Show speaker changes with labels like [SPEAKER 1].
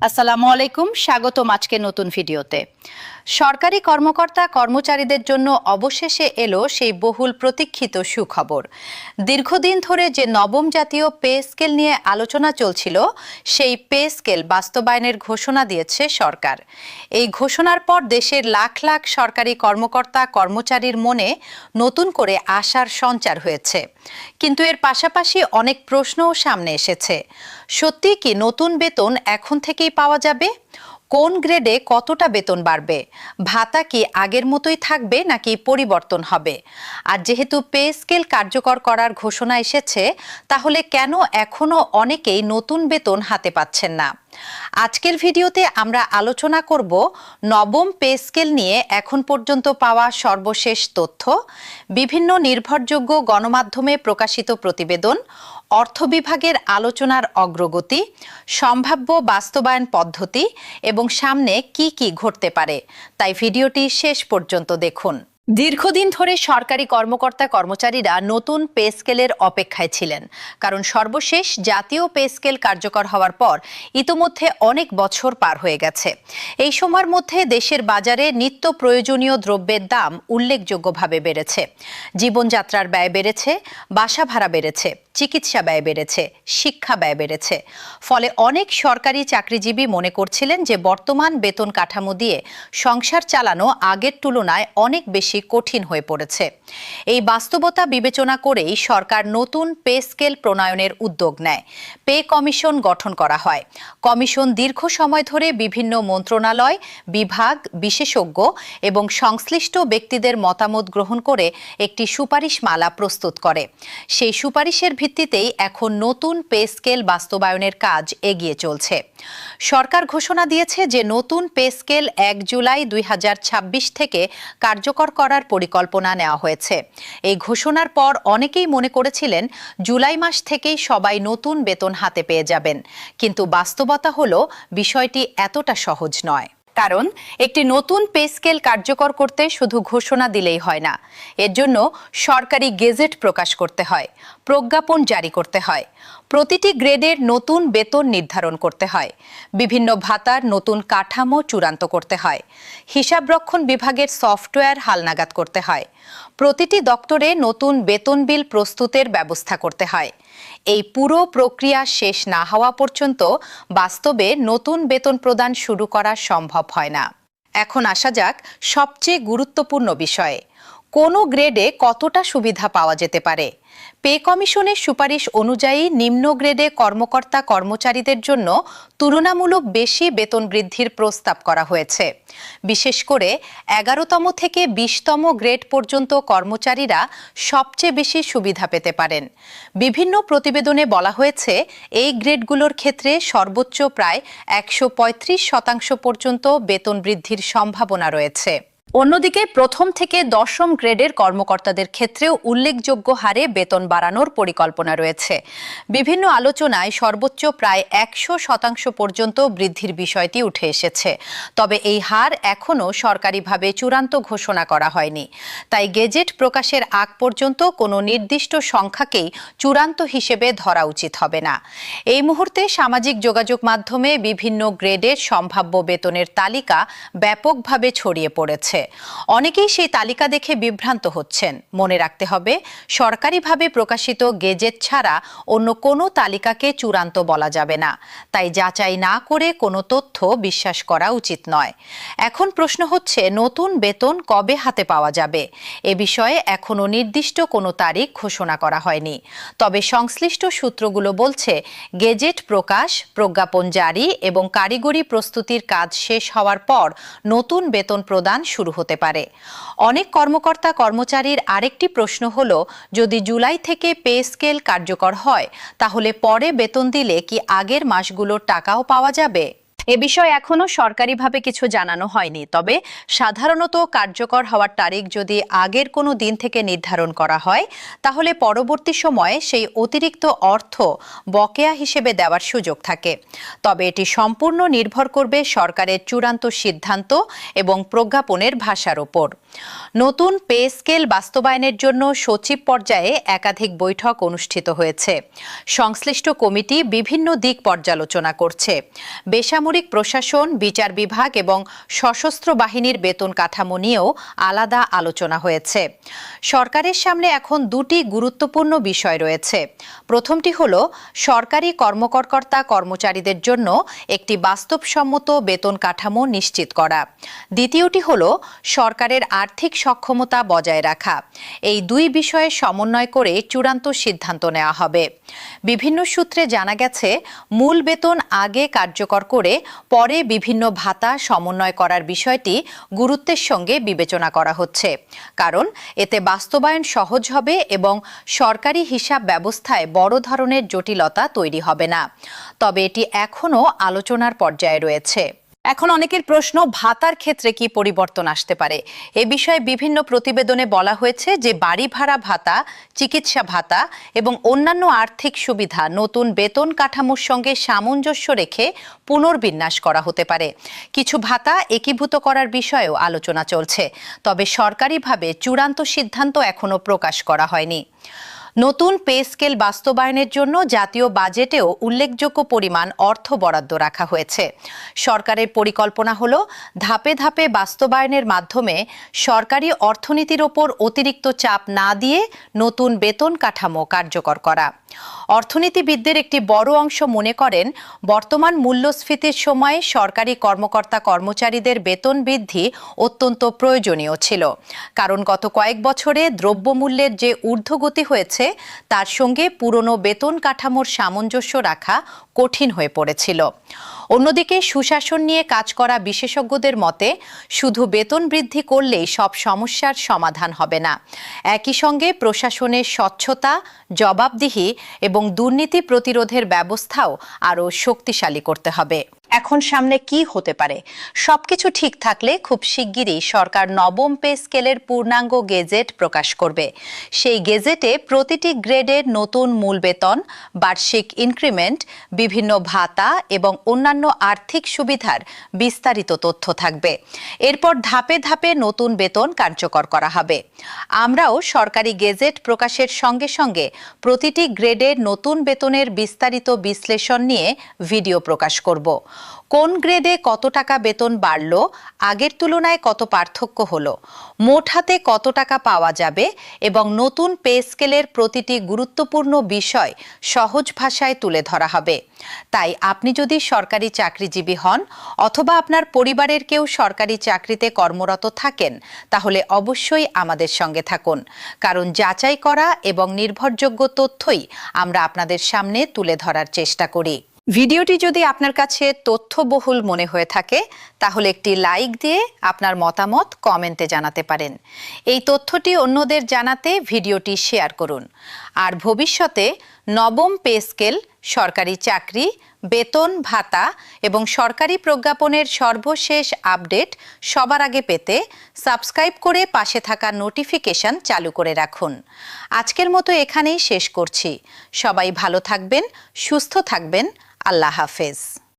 [SPEAKER 1] আসসালামু আলাইকুম, স্বাগতম আজকে নতুন ভিডিওতে। সরকারি কর্মকর্তা কর্মচারীদের জন্য অবশেষে এলো সেই বহুল প্রতীক্ষিত সুখবর। দীর্ঘদিন ধরে যে নবম জাতীয় পে স্কেল নিয়ে আলোচনা চলছিল, সেই পে স্কেল বাস্তবায়নের ঘোষণা দিয়েছে সরকার। এই ঘোষণার পর দেশের লাখ লাখ সরকারি কর্মকর্তা কর্মচারীর মনে নতুন করে আশার সঞ্চার হয়েছে। কিন্তু এর পাশাপাশি অনেক প্রশ্নও সামনে এসেছে। সত্যি কি নতুন বেতন এখন থেকেই পাওয়া যাবে? কোন গ্রেডে কতটা বেতন বাড়বে? ভাতা কি আগের মতোই থাকবে নাকি পরিবর্তন হবে? আর যেহেতু পে স্কেল কার্যকর করার ঘোষণা এসেছে, তাহলে কেন এখনো অনেকেই নতুন বেতন হাতে পাচ্ছেন না? আজকের ভিডিওতে আমরা আলোচনা করব নবম পে স্কেল নিয়ে এখন পর্যন্ত পাওয়া সর্বশেষ তথ্য, বিভিন্ন নির্ভরযোগ্য গণমাধ্যমে প্রকাশিত প্রতিবেদন, অর্থ বিভাগের আলোচনার অগ্রগতি, সম্ভাব্য বাস্তবায়ন পদ্ধতি এবং সামনে কি কি ঘটতে পারে। তাই ভিডিওটি শেষ পর্যন্ত দেখুন। দীর্ঘদিন ধরে সরকারি কর্মকর্তা কর্মচারীরা নতুন পে স্কেলের অপেক্ষায় ছিলেন, কারণ সর্বশেষ জাতীয় পে স্কেল কার্যকর হওয়ার পর ইতোমধ্যে অনেক বছর পার হয়ে গেছে। এই সময়ের মধ্যে দেশের বাজারে নিত্য প্রয়োজনীয় দ্রব্যের দাম উল্লেখযোগ্যভাবে বেড়েছে। জীবনযাত্রার ব্যয় বেড়েছে, বাসা ভাড়া বেড়েছে, চিকিৎসা ব্যয় বেড়েছে, শিক্ষা ব্যয় বেড়েছে। ফলে অনেক সরকারি চাকরিজীবী মনে করছিলেন যে বর্তমান বেতন কাঠামো দিয়ে সংসার চালানো আগের তুলনায় অনেক বেশি কঠিন হয়ে পড়েছে। এই বাস্তবতা বিবেচনা করেই সরকার নতুন পে স্কেল প্রণয়নের উদ্যোগ নেয়। পে কমিশন গঠন করা হয়। কমিশন দীর্ঘ সময় ধরে বিভিন্ন মন্ত্রণালয়, বিভাগ, বিশেষজ্ঞ এবং সংশ্লিষ্ট ব্যক্তিদের মতামত গ্রহণ করে একটি সুপারিশমালা প্রস্তুত করে। সেই সুপারিশের ভিত্তিতেই এখন নতুন পে স্কেল বাস্তবায়নের কাজ এগিয়ে চলছে। সরকার ঘোষণা দিয়েছে যে নতুন পে স্কেল ১ জুলাই ২০২৬ থেকে কার্যকর করার পরিকল্পনা নেওয়া হয়েছে। এই ঘোষণার পর অনেকেই মনে করেছিলেন জুলাই মাস থেকেই সবাই নতুন বেতন হাতে পেয়ে যাবেন, কিন্তু বাস্তবতা হলো বিষয়টি এতটা সহজ নয়। কারণ একটি নতুন পে স্কেল কার্যকর করতে শুধু ঘোষণা দিলেই হয় না, এর জন্য সরকারি গেজেট প্রকাশ করতে হয়, প্রজ্ঞাপন জারি করতে হয়, প্রতিটি গ্রেডের নতুন বেতন নির্ধারণ করতে হয়, বিভিন্ন ভাতার নতুন কাঠামো চূড়ান্ত করতে হয়, হিসাবরক্ষণ বিভাগের সফটওয়্যার হালনাগাদ করতে হয়, প্রতিটি দপ্তরে নতুন বেতন বিল প্রস্তুতের ব্যবস্থা করতে হয়। এই পুরো প্রক্রিয়া শেষ না হওয়া পর্যন্ত বাস্তবে নতুন বেতন প্রদান শুরু করা সম্ভব হয় না। এখন আসা যাক সবচেয়ে গুরুত্বপূর্ণ বিষয়ে, কোন গ্রেডে কতটা সুবিধা পাওয়া যেতে পারে। পে কমিশনের সুপারিশ অনুযায়ী নিম্ন গ্রেডে কর্মকর্তা কর্মচারীদের জন্য তুলনামূলক বেশি বেতন বৃদ্ধির প্রস্তাব করা হয়েছে। বিশেষ করে ১১তম থেকে ২০তম গ্রেড পর্যন্ত কর্মচারীরা সবচেয়ে বেশি সুবিধা পেতে পারেন। বিভিন্ন প্রতিবেদনে বলা হয়েছে এই গ্রেডগুলোর ক্ষেত্রে সর্বোচ্চ প্রায় ১৩৫% পর্যন্ত বেতন বৃদ্ধির সম্ভাবনা রয়েছে। অন্যদিকে প্রথম থেকে দশম গ্রেডের কর্মকর্তাদের ক্ষেত্রেও উল্লেখযোগ্য হারে বেতন বাড়ানোর পরিকল্পনা রয়েছে। বিভিন্ন আলোচনায় সর্বোচ্চ প্রায় ১০০% পর্যন্ত বৃদ্ধির বিষয়টি উঠে এসেছে। তবে এই হার এখনও সরকারিভাবে চূড়ান্ত ঘোষণা করা হয়নি। তাই গেজেট প্রকাশের আগ পর্যন্ত কোনো নির্দিষ্ট সংখ্যাকেই চূড়ান্ত হিসেবে ধরা উচিত হবে না। এই মুহূর্তে সামাজিক যোগাযোগ মাধ্যমে বিভিন্ন গ্রেডের সম্ভাব্য বেতনের তালিকা ব্যাপকভাবে ছড়িয়ে পড়েছে। অনেকেই সেই তালিকা দেখে বিভ্রান্ত হচ্ছেন। মনে রাখতে হবে, সরকারিভাবে প্রকাশিত গেজেট ছাড়া অন্য কোনো তালিকাকে চূড়ান্ত বলা যাবে না। তাই যাচাই না করে কোনো তথ্য বিশ্বাস করা উচিত নয়। এখন প্রশ্ন হচ্ছে, নতুন বেতন কবে হাতে পাওয়া যাবে? এ বিষয়ে এখনো নির্দিষ্ট কোনো তারিখ ঘোষণা করা হয়নি। তবে সংশ্লিষ্ট সূত্রগুলো বলছে, গেজেট প্রকাশ, প্রজ্ঞাপন জারি এবং কারিগরি প্রস্তুতির কাজ শেষ হওয়ার পর নতুন বেতন প্রদান শুরু হতে পারে। অনেক কর্মকর্তা কর্মচারীর আরেকটি প্রশ্ন হলো, যদি জুলাই থেকে পে স্কেল কার্যকর হয়, তাহলে পরে বেতন দিলে কি আগের মাসগুলোর টাকাও পাওয়া যাবে? এ বিষয়ে এখনো সরকারিভাবে কিছু জানানো হয়নি। তবে সাধারণত কার্যকর হওয়ার তারিখ যদি আগের কোনো দিন থেকে নির্ধারণ করা হয়, তাহলে পরবর্তী সময়ে সেই অতিরিক্ত অর্থ বকেয়া হিসেবে দেওয়ার সুযোগ থাকে। তবে এটি সম্পূর্ণ নির্ভর করবে সরকারের চূড়ান্ত সিদ্ধান্ত এবং প্রজ্ঞাপনের ভাষার ওপর। নতুন পে স্কেল বাস্তবায়নের জন্য সচিব পর্যায়ে একাধিক বৈঠক অনুষ্ঠিত হয়েছে। সংশ্লিষ্ট কমিটি বিভিন্ন দিক পর্যালোচনা করছে। বেসামরিক সামরিক প্রশাসন, বিচার বিভাগ এবং সশস্ত্র বাহিনীর বেতন কাঠামো নিয়েও আলাদা আলোচনা হয়েছে। সরকারের সামনে এখন দুটি গুরুত্বপূর্ণ বিষয় রয়েছে। প্রথমটি হল সরকারি কর্মকর্তা কর্মচারীদের জন্য একটি বাস্তবসম্মত বেতন কাঠামো নিশ্চিত করা। দ্বিতীয়টি হল সরকারের আর্থিক সক্ষমতা বজায় রাখা। এই দুই বিষয়ে সমন্বয় করে চূড়ান্ত সিদ্ধান্ত নেওয়া হবে। বিভিন্ন সূত্রে জানা গেছে, মূল বেতন আগে কার্যকর করে পরে বিভিন্ন ভাতা সমন্বয় করার বিষয়টি গুরুত্বের সঙ্গে বিবেচনা করা হচ্ছে। কারণ এতে বাস্তবায়ন সহজ হবে এবং সরকারি হিসাব ব্যবস্থায় বড় ধরনের জটিলতা তৈরি হবে না। তবে এটি এখনও আলোচনার পর্যায়ে রয়েছে। এখন অনেকের প্রশ্ন, ভাতার ক্ষেত্রে কি পরিবর্তন আসতে পারে? এ বিষয়ে বিভিন্ন প্রতিবেদনে বলা হয়েছে যে বাড়ি ভাড়া ভাতা, চিকিৎসা ভাতা এবং অন্যান্য আর্থিক সুবিধা নতুন বেতন কাঠামোর সঙ্গে সামঞ্জস্য রেখে পুনর্বিন্যাস করা হতে পারে। কিছু ভাতা একীভূত করার বিষয়েও আলোচনা চলছে, তবে সরকারিভাবে চূড়ান্ত সিদ্ধান্ত এখনো প্রকাশ করা হয়নি। নতুন পে স্কেল বাস্তবায়নের জন্য জাতীয় বাজেটেও উল্লেখযোগ্য পরিমাণ অর্থ বরাদ্দ রাখা হয়েছে। সরকারের পরিকল্পনা হল ধাপে ধাপে বাস্তবায়নের মাধ্যমে সরকারি অর্থনীতির ওপর অতিরিক্ত চাপ না দিয়ে নতুন বেতন কাঠামো কার্যকর করা। অর্থনীতিবিদদের একটি বড় অংশ মনে করেন, বর্তমান মূল্যস্ফীতির সময়ে সরকারি কর্মকর্তা কর্মচারীদের বেতন বৃদ্ধি অত্যন্ত প্রয়োজনীয় ছিল। কারণ গত কয়েক বছরে দ্রব্যমূল্যের যে ঊর্ধ্বগতি হয়েছে তার সঙ্গে পুরনো বেতন কাঠামোর সামঞ্জস্য রাখা কঠিন হয়ে পড়েছিল। অন্যদিকে সুশাসন নিয়ে কাজ করা বিশেষজ্ঞদের মতে, শুধু বেতন বৃদ্ধি করলেই সব সমস্যার সমাধান হবে না। একই সঙ্গে প্রশাসনের স্বচ্ছতা, জবাবদিহি এবং দুর্নীতি প্রতিরোধের ব্যবস্থাও আরও শক্তিশালী করতে হবে। এখন সামনে কি হতে পারে? সবকিছু ঠিক থাকলে খুব শিগগিরই সরকার নবম পে স্কেলের পূর্ণাঙ্গ গেজেট প্রকাশ করবে। সেই গেজেটে প্রতিটি গ্রেডের নতুন মূল বেতন, বার্ষিক ইনক্রিমেন্ট, বিভিন্ন ভাতা এবং অন্যান্য আর্থিক সুবিধার বিস্তারিত তথ্য থাকবে। এরপর ধাপে ধাপে নতুন বেতন কার্যকর করা হবে। আমরাও সরকারি গেজেট প্রকাশের সঙ্গে সঙ্গে প্রতিটি গ্রেডের নতুন বেতনের বিস্তারিত বিশ্লেষণ নিয়ে ভিডিও প্রকাশ করব। কোন গ্রেডে কত টাকা বেতন বাড়ল, আগের তুলনায় কত পার্থক্য হলো, মোট হাতে কত টাকা পাওয়া যাবে এবং নতুন পে স্কেলের প্রতিটি গুরুত্বপূর্ণ বিষয় সহজ ভাষায় তুলে ধরা হবে। তাই আপনি যদি সরকারি চাকরিজীবী হন অথবা আপনার পরিবারের কেউ সরকারি চাকরিতে কর্মরত থাকেন, তাহলে অবশ্যই আমাদের সঙ্গে থাকুন। কারণ যাচাই করা এবং নির্ভরযোগ্য তথ্যই আমরা আপনাদের সামনে তুলে ধরার চেষ্টা করি। ভিডিওটি যদি আপনার কাছে তথ্যবহুল মনে হয়ে থাকে, তাহলে একটি লাইক দিয়ে আপনার মতামত কমেন্টে জানাতে পারেন। এই তথ্যটি অন্যদের জানাতে ভিডিওটি শেয়ার করুন। আর ভবিষ্যতে নবম পে স্কেল, সরকারি চাকরি, বেতন ভাতা এবং সরকারি প্রজ্ঞাপনের সর্বশেষ আপডেট সবার আগে পেতে সাবস্ক্রাইব করে পাশে থাকা নোটিফিকেশন চালু করে রাখুন। আজকের মতো এখানেই শেষ করছি। সবাই ভালো থাকবেন, সুস্থ থাকবেন। আল্লাহ হাফেজ।